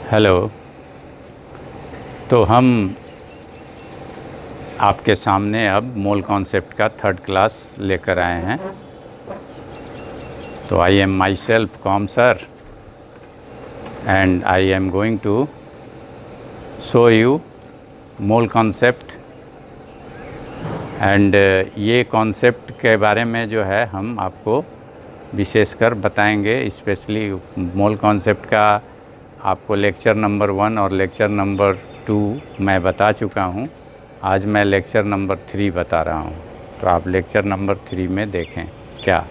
Hello. तो हम आपके सामने अब मोल कॉन्सेप्ट का थर्ड क्लास लेकर आए हैं। तो I am myself com sir and I am going to show you mole concept and ये कॉन्सेप्ट के बारे में जो है हम आपको विशेषकर बताएंगे। स्पेशली मोल कॉन्सेप्ट का आपको लेक्चर नंबर 1 और लेक्चर नंबर 2 मैं बता चुका हूँ। आज मैं लेक्चर नंबर 3 बता रहा हूँ, तो आप लेक्चर नंबर 3 में देखें क्या।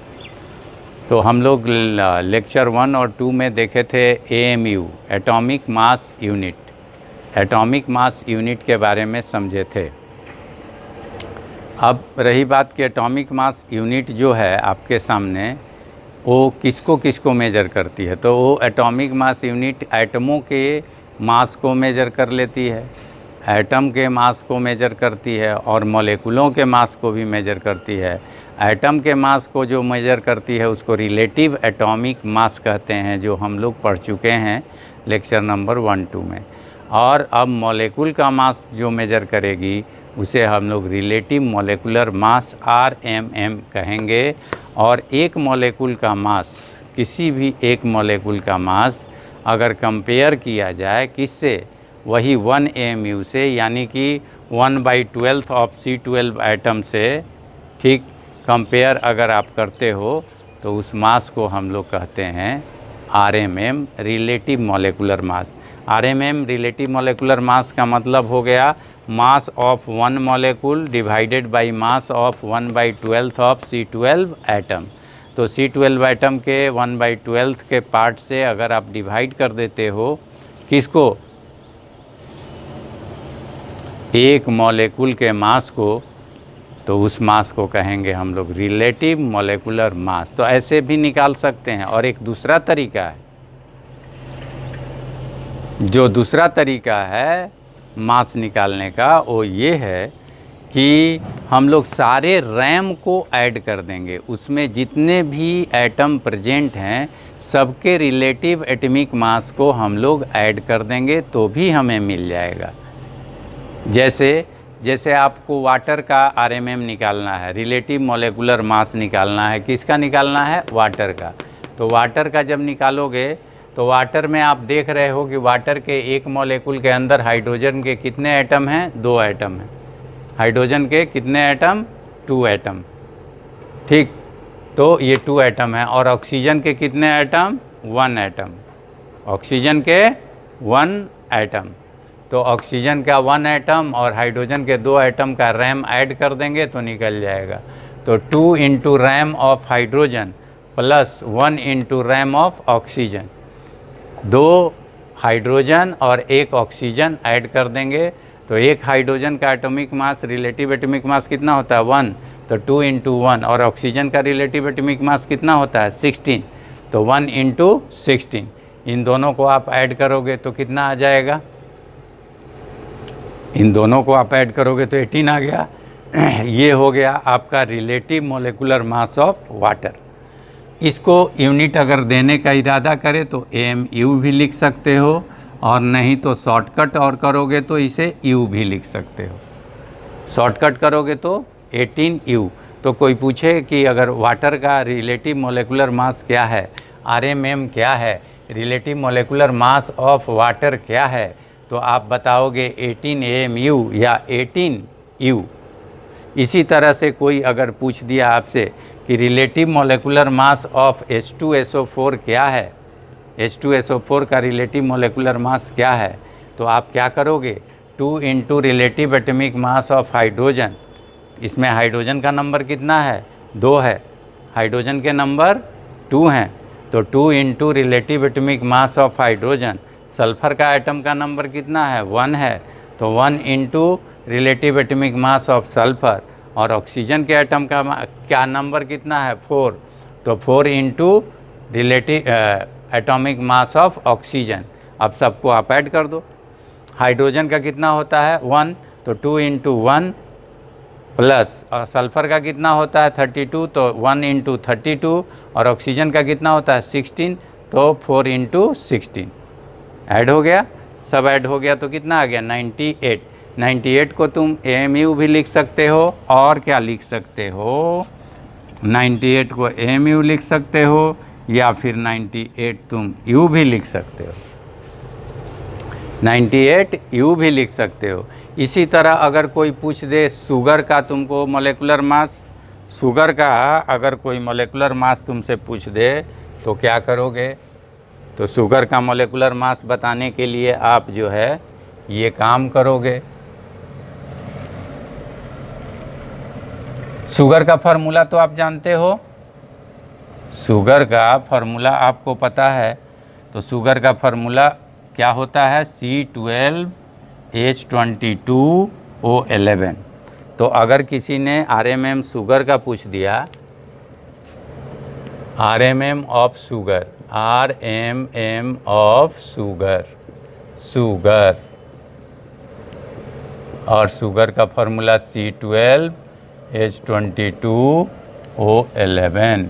तो हम लोग लेक्चर 1 और 2 में देखे थे AMU atomic mass unit. Atomic mass unit के बारे में समझे थे। अब रही बात कि एटॉमिक मास यूनिट जो है आपके सामने, वो किसको किसको मेजर करती है। तो वो एटॉमिक मास यूनिट एटमों के मास को मेजर कर लेती है, एटम के मास को मेजर करती है और मॉलिक्यूलों के मास को भी मेजर करती है। एटम के मास को जो मेजर करती है उसको रिलेटिव एटॉमिक मास कहते हैं, जो हम लोग पढ़ चुके हैं लेक्चर नंबर 1-2 में। और अब मॉलिक्यूल का मास जो मेजर करेगी उसे हम लोग रिलेटिव मॉलिक्यूलर मास RMM कहेंगे। और एक मॉलिक्यूल का मास, किसी भी एक मॉलिक्यूल का मास अगर कंपेयर किया जाए किससे, वही 1 AMU से, यानी कि 1/12 ऑफ C12 एटम से, ठीक, कंपेयर अगर आप करते हो तो उस मास को हम लोग कहते हैं RMM relative molecular mass. RMM relative molecular mass का मतलब हो गया mass of 1 molecule divided by mass of 1/12 of C12 atom. तो C12 एटम के 1/12 के पार्ट से अगर आप डिवाइड कर देते हो किसको, एक मॉलिक्यूल के मास को, तो उस मास को कहेंगे हम लोग रिलेटिव मॉलिक्यूलर मास। तो ऐसे भी निकाल सकते हैं। और एक दूसरा तरीका है, जो दूसरा तरीका है मास निकालने का, वो ये है कि हम लोग सारे रैम को ऐड कर देंगे। उसमें जितने भी एटम प्रेजेंट हैं सबके रिलेटिव एटॉमिक मास को हम लोग ऐड कर देंगे तो भी हमें मिल जाएगा। जैसे आपको वाटर का RMM निकालना है, रिलेटिव मॉलिक्यूलर मास निकालना है, किसका निकालना है, वाटर का। तो वाटर का जब निकालोगे तो वाटर में आप देख रहे हो कि वाटर के एक मॉलिक्यूल के अंदर हाइड्रोजन के कितने एटम हैं, 2 एटम हैं। हाइड्रोजन के कितने एटम, 2 एटम, ठीक। तो ये 2 एटम है। और ऑक्सीजन के कितने एटम, 1 एटम। ऑक्सीजन के 1 एटम। तो ऑक्सीजन का 1 एटम और हाइड्रोजन के 2 एटम का रैम ऐड कर देंगे तो निकल जाएगा। तो 2 into RAM of hydrogen plus 1 into RAM of oxygen, 2 hydrogen और 1 ऑक्सीजन ऐड कर देंगे तो एक हाइड्रोजन का atomic mass, relative atomic mass कितना होता है, 1। तो 2 इंटू 1। और ऑक्सीजन का रिलेटिव एटॉमिक मास कितना होता है, 16। तो 1 इंटू 16। इन दोनों को आप ऐड करोगे तो कितना आ जाएगा, इन दोनों को आप ऐड करोगे तो 18 आ गया। ये हो गया आपका relative molecular mass of water. इसको यूनिट अगर देने का इरादा करे तो AMU भी लिख सकते हो, और नहीं तो शॉर्टकट और करोगे तो इसे U भी लिख सकते हो। शॉर्टकट करोगे तो 18U। तो कोई पूछे कि अगर वाटर का रिलेटिव मॉलिक्यूलर मास क्या है, RMM क्या है, relative molecular mass of water क्या है, तो आप बताओगे 18 AMU या 18U। इसी तरह से कोई अगर पूछ दिया आपसे कि relative molecular mass of H2SO4 क्या है, H2SO4 का रिलेटिव मॉलिक्यूलर मास क्या है, तो आप क्या करोगे, 2 into relative atomic mass of hydrogen. इसमें हाइड्रोजन का नंबर कितना है, 2 है, हाइड्रोजन के नंबर 2 हैं। तो 2 into relative atomic mass of hydrogen. Sulphur का एटम का नंबर कितना है, 1 है, तो 1 into relative atomic mass of sulphur. और ऑक्सीजन के एटम का क्या नंबर कितना है, 4। तो 4 into relative atomic mass of oxygen. अब सबको आप ऐड कर दो। हाइड्रोजन का कितना होता है, 1। तो 2 इंटू 1 प्लस सल्फ़र का कितना होता है, 32। तो 1 इंटू 32। और ऑक्सीजन का कितना होता है, 16। तो 4 इंटू 16। ऐड हो गया, सब ऐड हो गया तो कितना आ गया 98। 98 को तुम AMU भी लिख सकते हो और क्या लिख सकते हो, 98 को AMU लिख सकते हो या फिर 98 तुम U भी लिख सकते हो, 98 U भी लिख सकते हो। इसी तरह अगर कोई पूछ दे शुगर का तुमको मोलेकुलर मास, शुगर का अगर कोई मोलेकुलर मास तुमसे पूछ दे तो क्या करोगे, तो शुगर का मोलेकुलर मास बताने के लिए आप जो है ये काम करोगे। शुगर का फार्मूला तो आप जानते हो, शुगर का फार्मूला आपको पता है, तो शुगर का फार्मूला क्या होता है C12H22O11। तो अगर किसी ने RMM शुगर का पूछ दिया, RMM of sugar, RMM of sugar, sugar और शुगर का फार्मूला C12H22O11।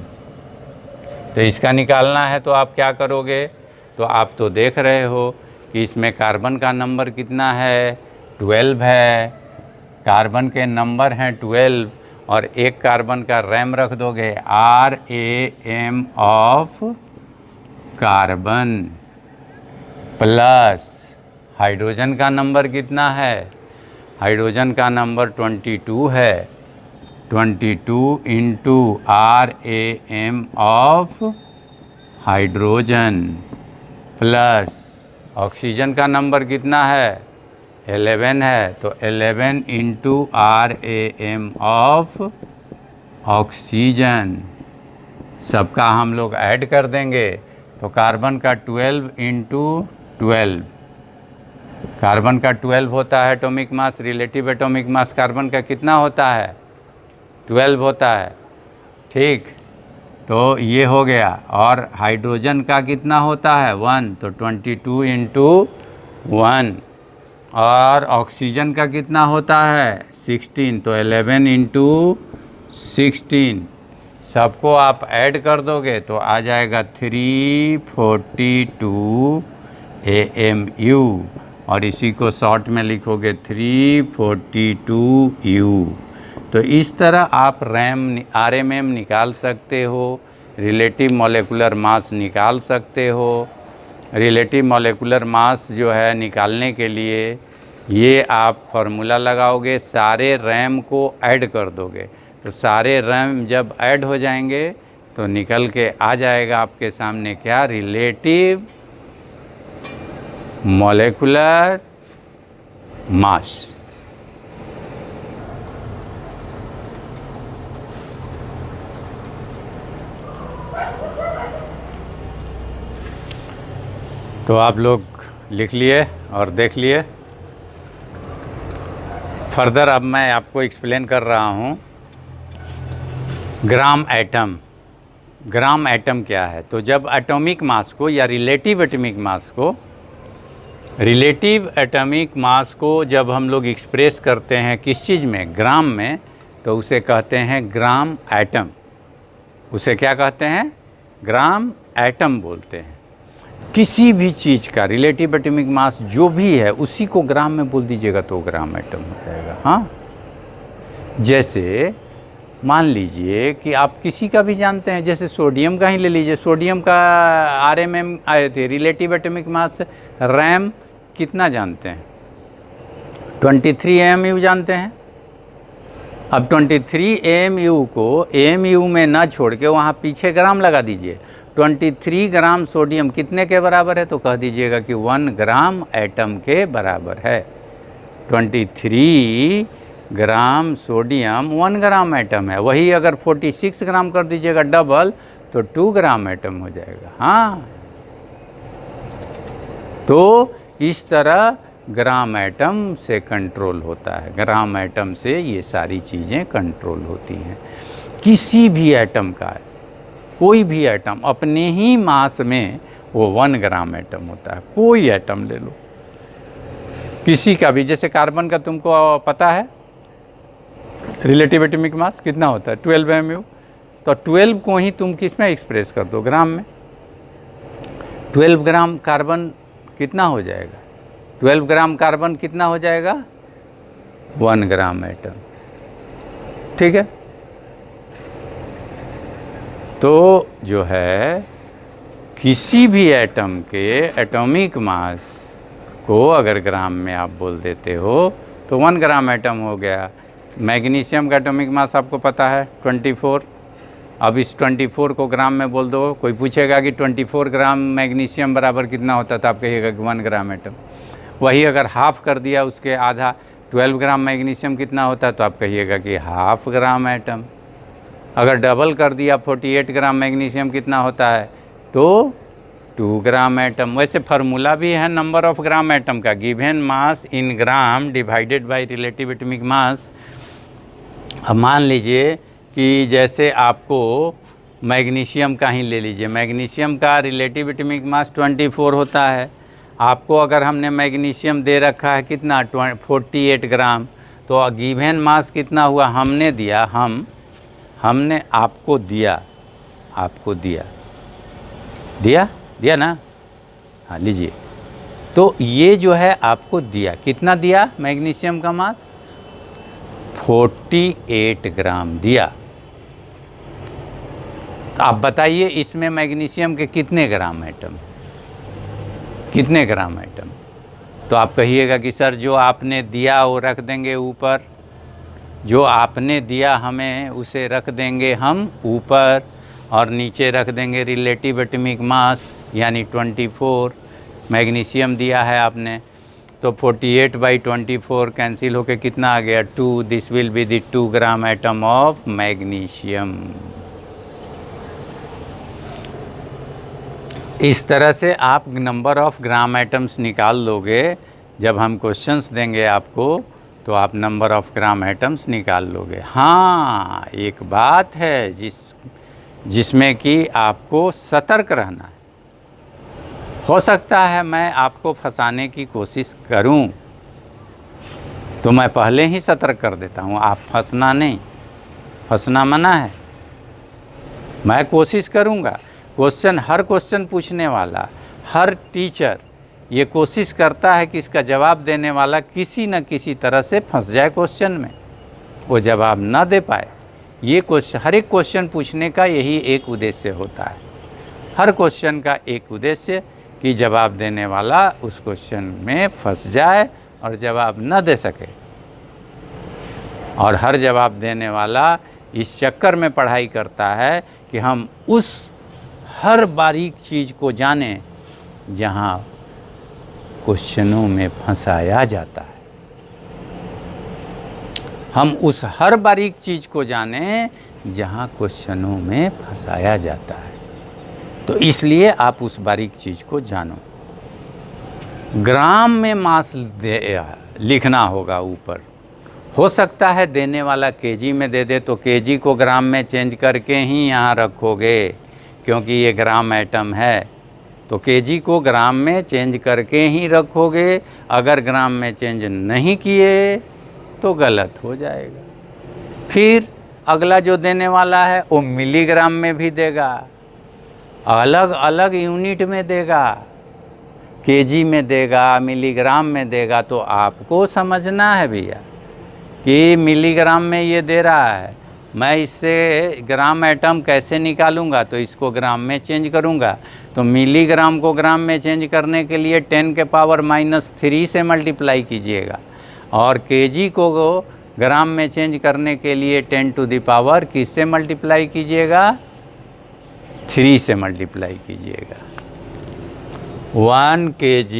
तो इसका निकालना है तो आप क्या करोगे, तो आप तो देख रहे हो कि इसमें कार्बन का नंबर कितना है 12 है, कार्बन के नंबर हैं 12 और एक कार्बन का रैम रख दोगे RAM of carbon plus hydrogen का नंबर कितना है, हाइड्रोजन का नंबर 22 है, 22 into RAM of hydrogen plus oxygen का नंबर कितना है 11 है, तो 11 इंटू RAM ऑफ ऑक्सीजन, सबका हम लोग ऐड कर देंगे तो कार्बन का 12 इंटू 12, कार्बन का 12 होता है atomic mass, relative atomic mass carbon का कितना होता है 12 होता है, ठीक। तो ये हो गया, और हाइड्रोजन का कितना होता है 1, तो 22 इंटू 1, और ऑक्सीजन का कितना होता है 16, तो 11 इंटू 16, सबको आप ऐड कर दोगे तो आ जाएगा 342 AMU, और इसी को शॉर्ट में लिखोगे 342U। तो इस तरह आप RMM निकाल सकते हो, रिलेटिव मॉलिक्यूलर मास निकाल सकते हो। रिलेटिव मॉलिक्यूलर मास जो है निकालने के लिए ये आप फार्मूला लगाओगे, सारे रैम को ऐड कर दोगे, तो सारे रैम जब ऐड हो जाएंगे तो निकल के आ जाएगा आपके सामने क्या, रिलेटिव मॉलिक्यूलर मास। तो आप लोग लिख लिए और देख लिए। फर्दर अब मैं आपको एक्सप्लेन कर रहा हूँ ग्राम एटम। ग्राम एटम क्या है, तो जब एटॉमिक मास को या रिलेटिव एटॉमिक मास को, रिलेटिव एटॉमिक मास को जब हम लोग एक्सप्रेस करते हैं किस चीज़ में, ग्राम में, तो उसे कहते हैं ग्राम एटम। उसे क्या कहते हैं, ग्राम एटम बोलते हैं। किसी भी चीज़ का रिलेटिव एटॉमिक मास जो भी है उसी को ग्राम में बोल दीजिएगा तो ग्राम एटम हो जाएगा। हाँ, जैसे मान लीजिए कि आप किसी का भी जानते हैं, जैसे सोडियम का ही ले लीजिए, सोडियम का RMM आए थे, रिलेटिव एटॉमिक मास रैम कितना जानते हैं, 23 AMU जानते हैं। अब 23 AMU को AMU में ना छोड़ के वहाँ पीछे ग्राम लगा दीजिए, 23 ग्राम सोडियम कितने के बराबर है, तो कह दीजिएगा कि 1 ग्राम एटम के बराबर है। 23 ग्राम सोडियम 1 ग्राम एटम है। वही अगर 46 ग्राम कर दीजिएगा डबल, तो 2 ग्राम एटम हो जाएगा। हाँ, तो इस तरह ग्राम एटम से कंट्रोल होता है, ग्राम एटम से ये सारी चीज़ें कंट्रोल होती हैं। किसी भी एटम का, कोई भी एटम अपने ही मास में वो 1 ग्राम एटम होता है। कोई एटम ले लो, किसी का भी, जैसे कार्बन का तुमको पता है रिलेटिव एटॉमिक मास कितना होता है 12 MU, तो 12 को ही तुम किस में एक्सप्रेस कर दो, ग्राम में। 12 ग्राम कार्बन कितना हो जाएगा? 12 ग्राम कार्बन कितना हो जाएगा? 1 ग्राम एटम। ठीक है, तो जो है किसी भी एटम के एटॉमिक मास को अगर ग्राम में आप बोल देते हो तो 1 ग्राम एटम हो गया। मैग्नीशियम का एटॉमिक मास आपको पता है 24। अब इस 24 को ग्राम में बोल दो, कोई पूछेगा कि 24 ग्राम मैग्नीशियम बराबर कितना होता, तो आप कहिएगा कि 1 ग्राम एटम। वही अगर हाफ कर दिया उसके आधा, 12 ग्राम मैग्नीशियम कितना होता, तो आप कहिएगा कि हाफ ग्राम एटम। अगर डबल कर दिया 48 ग्राम मैग्नीशियम कितना होता है, तो 2 ग्राम एटम। वैसे फार्मूला भी है नंबर ऑफ ग्राम एटम का, given mass in gram divided by relative atomic mass. अब मान लीजिए कि जैसे आपको मैग्नीशियम का ही ले लीजिए, मैग्नीशियम का रिलेटिव एटॉमिक मास 24 होता है। आपको अगर हमने मैग्नीशियम दे रखा है कितना 48 ग्राम, तो गिवन मास कितना हुआ, हमने दिया, हमने आपको दिया, दिया ना, हाँ लीजिए। तो ये जो है आपको दिया, कितना दिया मैग्नीशियम का मास, 48 ग्राम दिया। तो आप बताइए इसमें मैग्नीशियम के कितने ग्राम एटम, तो आप कहिएगा कि सर जो आपने दिया वो रख देंगे ऊपर, जो आपने दिया हमें उसे रख देंगे हम ऊपर, और नीचे रख देंगे रिलेटिव एटॉमिक मास यानी 24 मैग्नीशियम दिया है आपने। तो 48/24 कैंसिल होके कितना आ गया, 2। This will be the 2 gram atom of magnesium. इस तरह से आप नंबर ऑफ ग्राम एटम्स निकाल लोगे। जब हम क्वेश्चंस देंगे आपको तो आप नंबर ऑफ ग्राम एटम्स निकाल लोगे। हाँ, एक बात है जिसमें कि आपको सतर्क रहना है। हो सकता है मैं आपको फंसाने की कोशिश करूं, तो मैं पहले ही सतर्क कर देता हूं, आप फंसना नहीं, फंसना मना है। मैं कोशिश करूंगा, हर क्वेश्चन पूछने वाला, हर टीचर ये कोशिश करता है कि इसका जवाब देने वाला किसी न किसी तरह से फंस जाए क्वेश्चन में, वो जवाब ना दे पाए। ये क्वेश्चन, हर एक क्वेश्चन पूछने का यही एक उद्देश्य होता है। हर क्वेश्चन का एक उद्देश्य कि जवाब देने वाला उस क्वेश्चन में फंस जाए और जवाब न दे सके। और हर जवाब देने वाला इस चक्कर में पढ़ाई करता है कि हम उस हर बारीक चीज़ को जानें जहाँ क्वेश्चनों में फंसाया जाता है। हम उस हर बारीक चीज़ को जानें जहाँ क्वेश्चनों में फंसाया जाता है। तो इसलिए आप उस बारीक चीज़ को जानो। ग्राम में मास लिखना होगा ऊपर। हो सकता है देने वाला केजी में दे दे, तो केजी को ग्राम में चेंज करके ही यहाँ रखोगे, क्योंकि ये ग्राम एटम है। तो केजी को ग्राम में चेंज करके ही रखोगे। अगर ग्राम में चेंज नहीं किए तो गलत हो जाएगा। फिर अगला जो देने वाला है वो मिलीग्राम में भी देगा, अलग अलग यूनिट में देगा, केजी में देगा, मिलीग्राम में देगा। तो आपको समझना है भैया कि मिलीग्राम में ये दे रहा है, मैं इससे ग्राम एटम कैसे निकालूंगा, तो इसको ग्राम में चेंज करूंगा। तो मिलीग्राम को ग्राम में चेंज करने के लिए 10⁻³ से मल्टीप्लाई कीजिएगा, और केजी को ग्राम में चेंज करने के लिए 10⁻³ किससे मल्टीप्लाई कीजिएगा, 3 से मल्टीप्लाई कीजिएगा। 1 kg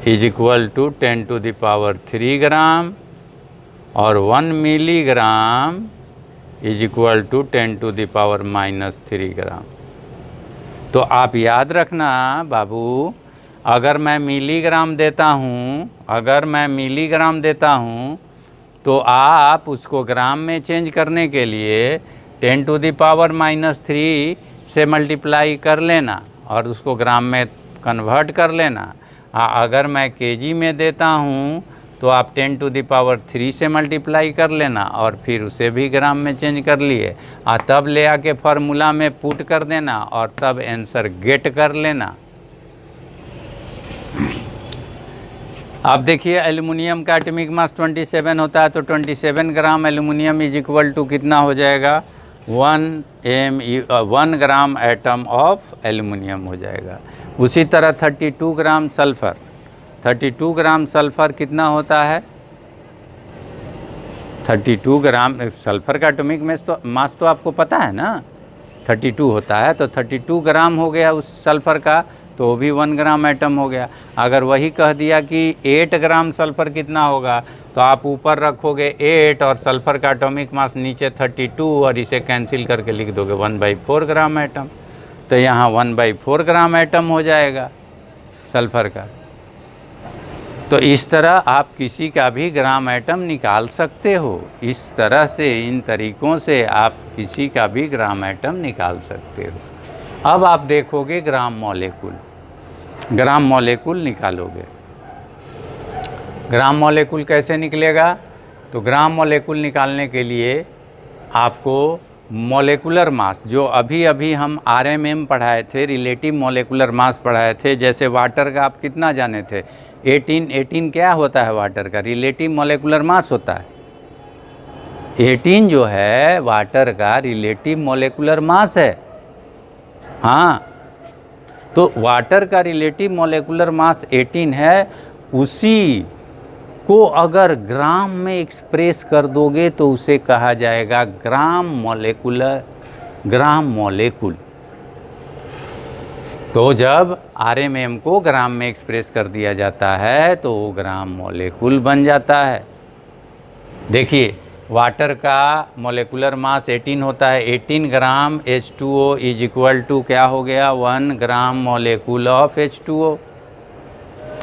इज इक्वल टू 10⁻³ ग्राम, और 1 मिलीग्राम इज इक्वल टू 10⁻³ ग्राम। तो आप याद रखना बाबू, अगर मैं मिलीग्राम देता हूँ, तो आप उसको ग्राम में चेंज करने के लिए 10⁻³ से मल्टीप्लाई कर लेना और उसको ग्राम में कन्वर्ट कर लेना। अगर मैं केजी में देता हूँ तो आप 10⁻³ से मल्टीप्लाई कर लेना और फिर उसे भी ग्राम में चेंज कर लिए, तब ले आके फार्मूला में पुट कर देना और तब आंसर गेट कर लेना। आप देखिए एल्युमिनियम का एटॉमिक मास 27 होता है, तो 27 ग्राम एल्युमिनियम इज इक्वल टू कितना हो जाएगा, 1 ग्राम एटम ऑफ एल्युमिनियम हो जाएगा। उसी तरह 32 ग्राम सल्फ़र, 32 ग्राम सल्फ़र कितना होता है, 32 ग्राम सल्फ़र का एटॉमिक मास तो आपको पता है ना, 32 होता है, तो 32 ग्राम हो गया उस सल्फ़र का, तो वो भी 1 ग्राम एटम हो गया। अगर वही कह दिया कि 8 ग्राम सल्फ़र कितना होगा, तो आप ऊपर रखोगे 8 और सल्फ़र का एटॉमिक मास नीचे 32 और इसे कैंसिल करके लिख दोगे 1/4 ग्राम एटम, तो यहाँ 1/4 ग्राम एटम हो जाएगा सल्फ़र का। तो इस तरह आप किसी का भी ग्राम एटम निकाल सकते हो। इस तरह से, इन तरीक़ों से आप किसी का भी ग्राम एटम निकाल सकते हो। अब आप देखोगे ग्राम मॉलिक्यूल, ग्राम मॉलिक्यूल निकालोगे। ग्राम मॉलिक्यूल कैसे निकलेगा, तो ग्राम मॉलिक्यूल निकालने के लिए आपको मॉलिक्यूलर मास, जो अभी अभी हम RMM पढ़ाए थे, रिलेटिव मॉलिक्यूलर मास पढ़ाए थे, जैसे वाटर का आप कितना जाने थे, 18 क्या होता है वाटर का, रिलेटिव मॉलिक्यूलर मास होता है। 18 जो है वाटर का रिलेटिव मॉलिक्यूलर मास है। हाँ, तो वाटर का रिलेटिव मॉलिक्यूलर मास 18 है, उसी को अगर ग्राम में एक्सप्रेस कर दोगे तो उसे कहा जाएगा ग्राम मॉलिक्यूल। तो जब RMM को ग्राम में एक्सप्रेस कर दिया जाता है तो वो ग्राम मॉलिक्यूल बन जाता है। देखिए वाटर का मॉलिक्यूलर मास 18 होता है, 18 ग्राम H2O इज इक्वल टू क्या हो गया, 1 ग्राम मॉलिक्यूल ऑफ H2O।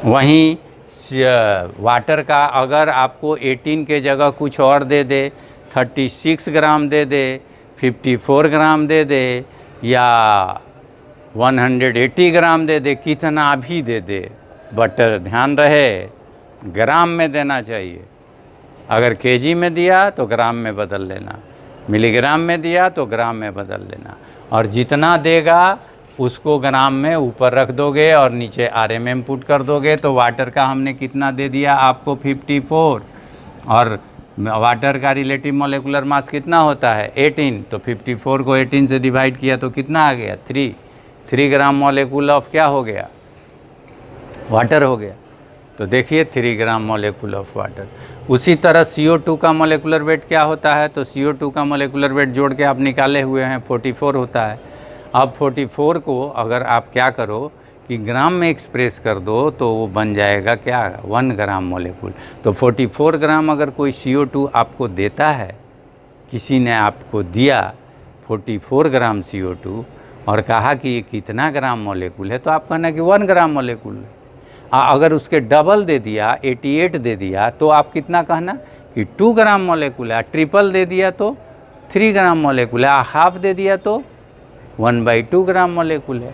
वहीं वाटर का अगर आपको 18 के जगह कुछ और दे दे, 36 ग्राम दे दे, 54 ग्राम दे दे, या 180 ग्राम दे दे, कितना भी दे दे, बट ध्यान रहे ग्राम में देना चाहिए। अगर केजी में दिया तो ग्राम में बदल लेना, मिलीग्राम में दिया तो ग्राम में बदल लेना, और जितना देगा उसको ग्राम में ऊपर रख दोगे और नीचे RMM पुट कर दोगे। तो वाटर का हमने कितना दे दिया आपको, 54, और वाटर का रिलेटिव मॉलिक्यूलर मास कितना होता है, 18, तो 54 को 18 से डिवाइड किया तो कितना आ गया, 3 ग्राम मॉलिक्यूल ऑफ क्या हो गया, वाटर हो गया। तो देखिए 3 ग्राम मॉलिक्यूल ऑफ वाटर। उसी तरह CO2 का मॉलिक्यूलर वेट क्या होता है, तो CO2 का मॉलिक्यूलर वेट जोड़ के आप निकाले हुए हैं 44 होता है। अब 44 को अगर आप क्या करो कि ग्राम में एक्सप्रेस कर दो तो वो बन जाएगा क्या, 1 ग्राम मॉलिक्यूल। तो 44 ग्राम अगर कोई CO2 आपको देता है, किसी ने आपको दिया 44 ग्राम CO2 और कहा कि ये कितना ग्राम मॉलिक्यूल है, तो आप कहना कि 1 ग्राम मॉलिक्यूल है। अगर उसके डबल दे दिया, 88 दे दिया, तो आप कितना कहना कि 2 ग्राम मॉलिक्यूल है। ट्रिपल दे दिया तो 3 ग्राम मॉलिक्यूल है, हाफ दे दिया तो 1/2 ग्राम मॉलिक्यूल है।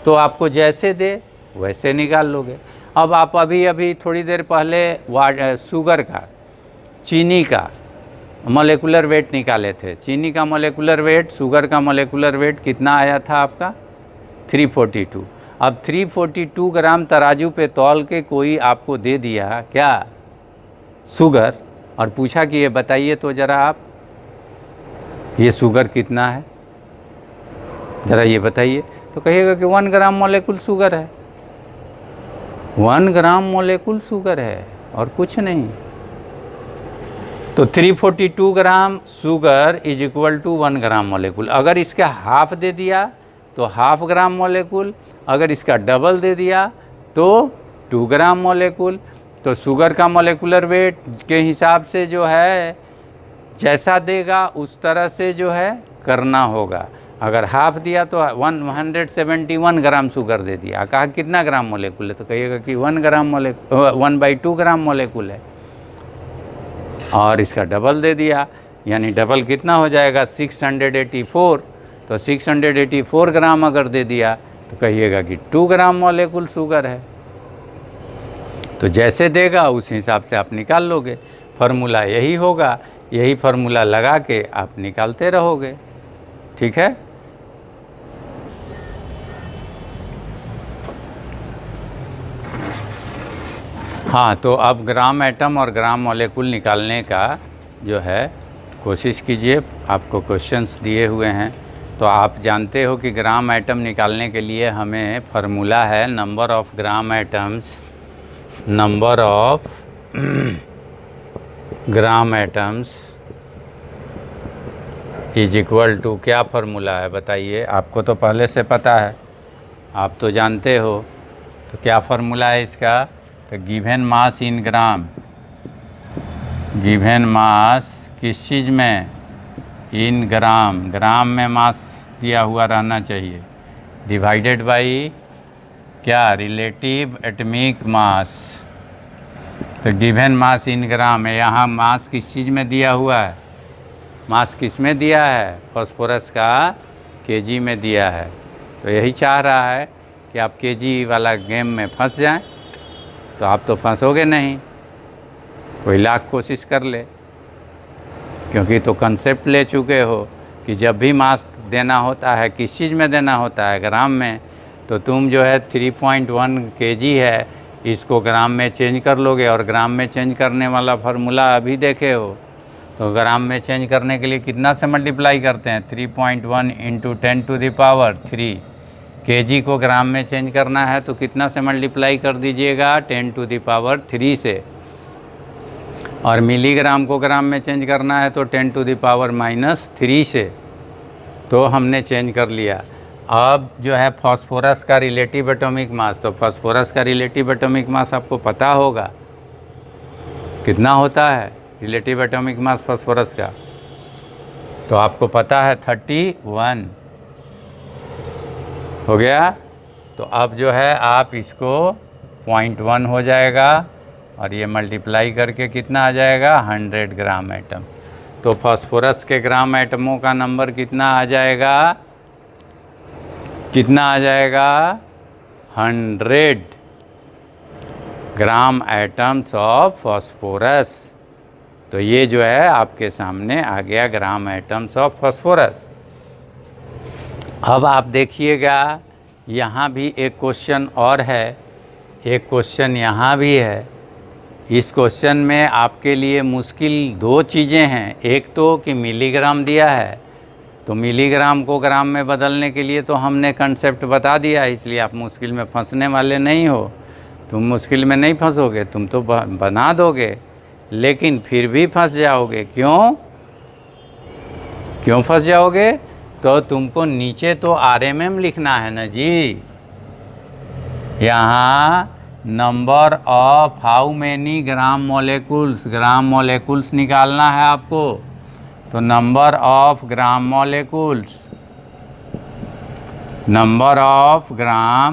तो आपको जैसे दे वैसे निकाल लोगे। अब आप अभी थोड़ी देर पहले शुगर का, चीनी का मॉलिक्यूलर वेट निकाले थे। चीनी का मॉलिक्यूलर वेट, शुगर का मॉलिक्यूलर वेट कितना आया था आपका, 342। अब 342 ग्राम तराजू पे तौल के कोई आपको दे दिया क्या, शुगर, और पूछा कि ये बताइए तो ज़रा आप, ये शुगर कितना है, ज़रा ये बताइए, तो कहिएगा कि 1 ग्राम मॉलिक्यूल शुगर है, 1 ग्राम मॉलिक्यूल शुगर है और कुछ नहीं। तो 342 gram sugar is equal to 1 gram molecule. अगर इसका हाफ दे दिया तो हाफ ग्राम मॉलिक्यूल, अगर इसका डबल दे दिया तो 2 ग्राम मॉलिक्यूल। तो शुगर का मॉलिक्यूलर वेट के हिसाब से जो है जैसा देगा उस तरह से जो है करना होगा। अगर हाफ दिया तो 171 ग्राम शुगर दे दिया, कहा कितना ग्राम मॉलिक्यूल है, तो कहिएगा कि 1 ग्राम मॉलिक्यूल, 1/2 ग्राम मॉलिक्यूल है। और इसका डबल दे दिया, यानी डबल कितना हो जाएगा, 684। तो 684 ग्राम अगर दे दिया तो कहिएगा कि 2 ग्राम मॉलिक्यूल शुगर है। तो जैसे देगा उस हिसाब से आप निकाल लोगे। फार्मूला यही होगा, यही फार्मूला लगा के आप निकालते रहोगे। ठीक है। हाँ, तो अब ग्राम एटम और ग्राम मॉलिक्यूल निकालने का जो है कोशिश कीजिए। आपको क्वेश्चंस दिए हुए हैं, तो आप जानते हो कि ग्राम एटम निकालने के लिए हमें फार्मूला है number of gram atoms, number of gram atoms is equal to, क्या फार्मूला है बताइए? आपको तो पहले से पता है, आप तो जानते हो। तो क्या फार्मूला है इसका? तो given mass in gram, given मास किस चीज़ में? इन ग्राम, ग्राम में मास दिया हुआ रहना चाहिए, डिवाइडेड बाई क्या? Relative atomic mass. तो गिवन मास इन ग्राम है, यहाँ मास किस चीज़ में दिया हुआ है? मास किस में दिया है? फास्फोरस का केजी में दिया है। तो यही चाह रहा है कि आप केजी वाला गेम में फंस जाएं, तो आप तो फंसोगे नहीं, कोई लाख कोशिश कर ले, क्योंकि तो कंसेप्ट ले चुके हो कि जब भी मास देना होता है किस चीज़ में देना होता है? ग्राम में। तो तुम जो है 3.1 केजी है, इसको ग्राम में चेंज कर लोगे, और ग्राम में चेंज करने वाला फार्मूला अभी देखे हो। तो ग्राम में चेंज करने के लिए कितना से मल्टीप्लाई करते हैं? 3.1 इंटू 10⁻³ केजी को ग्राम में चेंज करना है तो कितना से मल्टीप्लाई कर दीजिएगा? 10⁻³ से। और मिलीग्राम को ग्राम में चेंज करना है तो 10⁻³ से। तो हमने चेंज कर लिया। अब जो है फास्फोरस का रिलेटिव एटॉमिक मास, तो फास्फोरस का रिलेटिव एटॉमिक मास आपको पता होगा कितना होता है रिलेटिव एटॉमिक मास फास्फोरस का? तो आपको पता है 31 हो गया। तो अब जो है आप इसको 0.1 हो जाएगा, और ये मल्टीप्लाई करके कितना आ जाएगा? 100 ग्राम एटम। तो फास्फोरस के ग्राम एटमों का नंबर कितना आ जाएगा? कितना आ जाएगा? 100 ग्राम एटम्स ऑफ फास्फोरस। तो ये जो है आपके सामने आ गया ग्राम एटम्स ऑफ फास्फोरस। अब आप देखिएगा, यहाँ भी एक क्वेश्चन और है, एक क्वेश्चन यहाँ भी है। इस क्वेश्चन में आपके लिए मुश्किल दो चीज़ें हैं। एक तो कि मिलीग्राम दिया है, तो मिलीग्राम को ग्राम में बदलने के लिए तो हमने कंसेप्ट बता दिया, इसलिए आप मुश्किल में फंसने वाले नहीं हो। तुम मुश्किल में नहीं फंसोगे, तुम तो बना दोगे, लेकिन फिर भी फंस जाओगे। क्यों फंस जाओगे? तो तुमको नीचे तो RMM लिखना है ना जी। यहाँ number of how many gram molecules निकालना है आपको। तो number of gram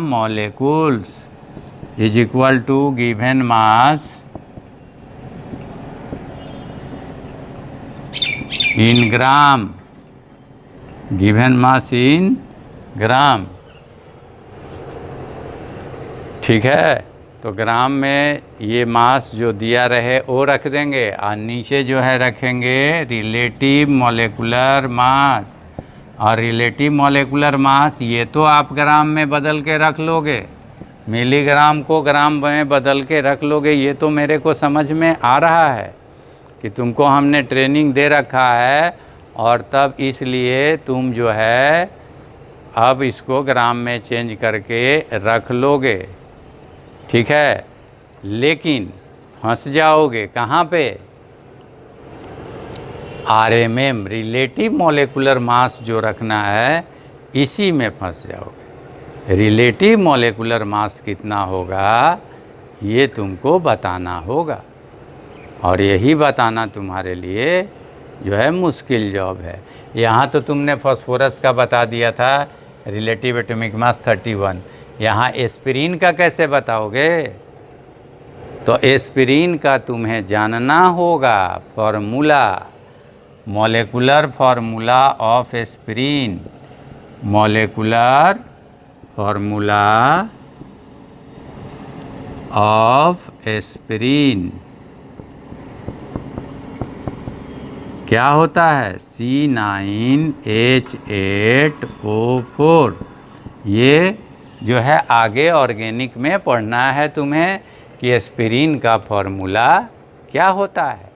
molecules is equal to given mass in gram, given mass in gram. ठीक है, तो ग्राम में ये मास जो दिया रहे वो रख देंगे, और नीचे जो है रखेंगे रिलेटिव मॉलिक्यूलर मास। और रिलेटिव मॉलिक्यूलर मास ये तो आप ग्राम में बदल के रख लोगे, मिलीग्राम को ग्राम में बदल के रख लोगे, ये तो मेरे को समझ में आ रहा है कि तुमको हमने ट्रेनिंग दे रखा है, और तब इसलिए तुम जो है अब इसको ग्राम में चेंज करके रख लोगे। ठीक है, लेकिन फंस जाओगे कहाँ पे? RMM रिलेटिव मॉलिक्यूलर मास जो रखना है, इसी में फंस जाओगे। रिलेटिव मॉलिक्यूलर मास कितना होगा ये तुमको बताना होगा, और यही बताना तुम्हारे लिए जो है मुश्किल जॉब है। यहाँ तो तुमने फास्फोरस का बता दिया था रिलेटिव एटॉमिक मास 31, यहाँ एस्पिरिन का कैसे बताओगे? तो एस्पिरिन का तुम्हें जानना होगा formula, molecular formula of aspirin, molecular formula of aspirin क्या होता है? C9H8O4। ये जो है आगे ऑर्गेनिक में पढ़ना है तुम्हें कि एस्पिरिन का फॉर्मूला क्या होता है।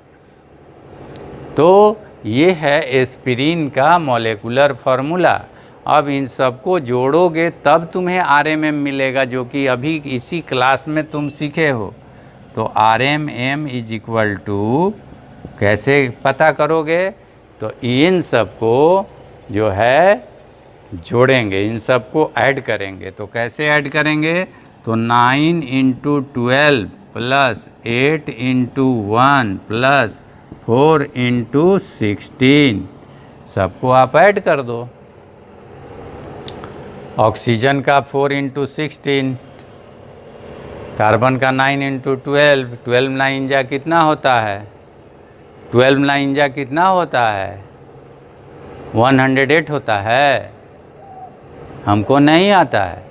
तो ये है एस्पिरिन का मॉलिक्यूलर फार्मूला। अब इन सबको जोड़ोगे तब तुम्हें आरएमएम मिलेगा, जो कि अभी इसी क्लास में तुम सीखे हो। तो आरएमएम इज इक्वल टू कैसे पता करोगे, तो इन सबको जो है जोड़ेंगे, इन सबको ऐड करेंगे। तो कैसे ऐड करेंगे, तो 9 × 12 प्लस 8 × 1 प्लस 4 × 16 सबको आप ऐड कर दो। ऑक्सीजन का 4 × 16, कार्बन का 9 × 12, 12 9 जा कितना होता है, 12 9 जा कितना होता है, 108 होता है। हमको नहीं आता है।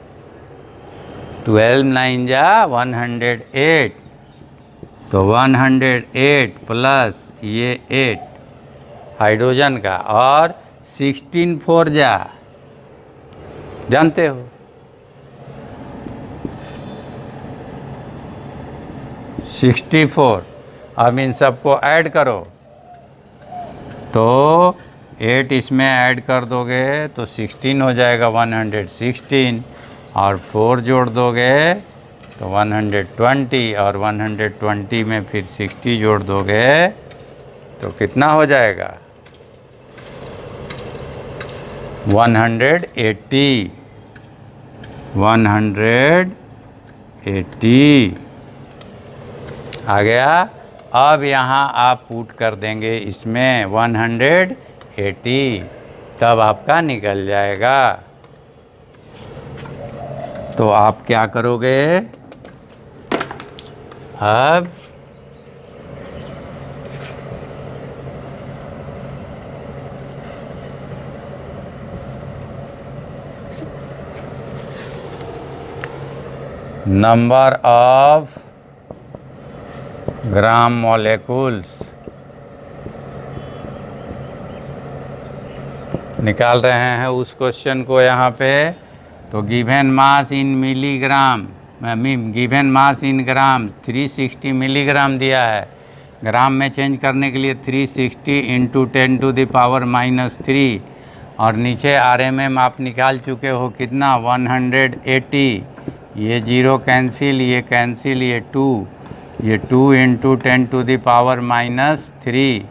12 9 जा 108, तो 108 प्लस ये 8 हाइड्रोजन का, और 16 4 जा जानते हो 64। अब इन सबको ऐड करो, तो 8 इसमें ऐड कर दोगे तो 16 हो जाएगा 116, और 4 जोड़ दोगे तो 120, और 120 में फिर 60 जोड़ दोगे तो कितना हो जाएगा 180 आ गया। अब यहाँ आप पुट कर देंगे इसमें 180, तब आपका निकल जाएगा। तो आप क्या करोगे, अब नंबर ऑफ ग्राम मॉलिक्यूल्स निकाल रहे हैं उस क्वेश्चन को यहाँ पे। तो given mass in milligram, given mass in gram 360 milligram दिया है। ग्राम में चेंज करने के लिए 360 × 10⁻³ और नीचे आरएमएम आप निकाल चुके हो कितना 180। ये 0 कैंसिल, ये कैंसिल, ये 2, ये 2 × 10⁻³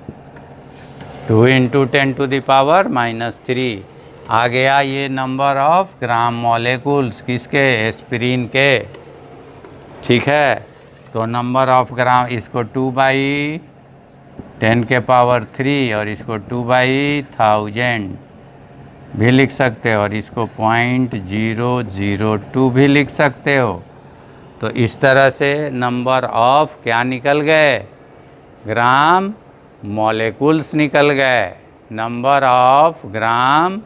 2 × 10⁻³ आ गया। ये नंबर ऑफ ग्राम मॉलिक्यूल्स किसके, एस्पिरिन के। ठीक है, तो नंबर ऑफ ग्राम, इसको 2/10⁻³ और इसको 2/1000 भी लिख सकते हो, और इसको 0.002 भी लिख सकते हो। तो इस तरह से नंबर ऑफ क्या निकल गए, ग्राम मॉलिक्यूल्स निकल गए, नंबर ऑफ ग्राम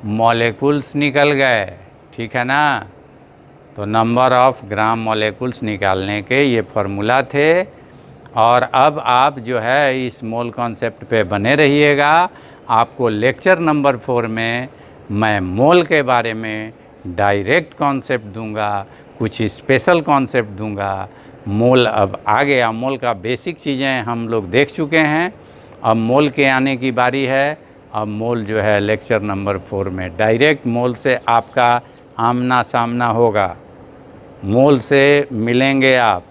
मॉलिक्यूल्स निकल गए। ठीक है ना। तो नंबर ऑफ ग्राम मॉलिक्यूल्स निकालने के ये फार्मूला थे। और अब आप जो है इस मोल कॉन्सेप्ट पे बने रहिएगा। आपको लेक्चर नंबर 4 में मैं मोल के बारे में डायरेक्ट कॉन्सेप्ट दूंगा, कुछ स्पेशल कॉन्सेप्ट दूंगा। मोल अब आ गया, मोल का बेसिक चीज़ें हम लोग देख चुके हैं, अब मोल के आने की बारी है। अब मोल जो है लेक्चर नंबर 4 में डायरेक्ट मोल से आपका आमना सामना होगा, मोल से मिलेंगे आप,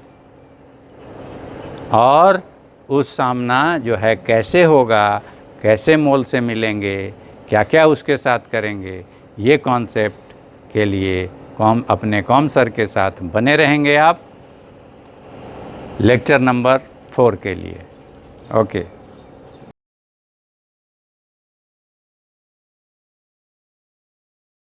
और उस सामना जो है कैसे होगा, कैसे मोल से मिलेंगे, क्या क्या उसके साथ करेंगे, ये कॉन्सेप्ट के लिए अपने कॉम सर के साथ बने रहेंगे आप लेक्चर नंबर 4 के लिए। ओके।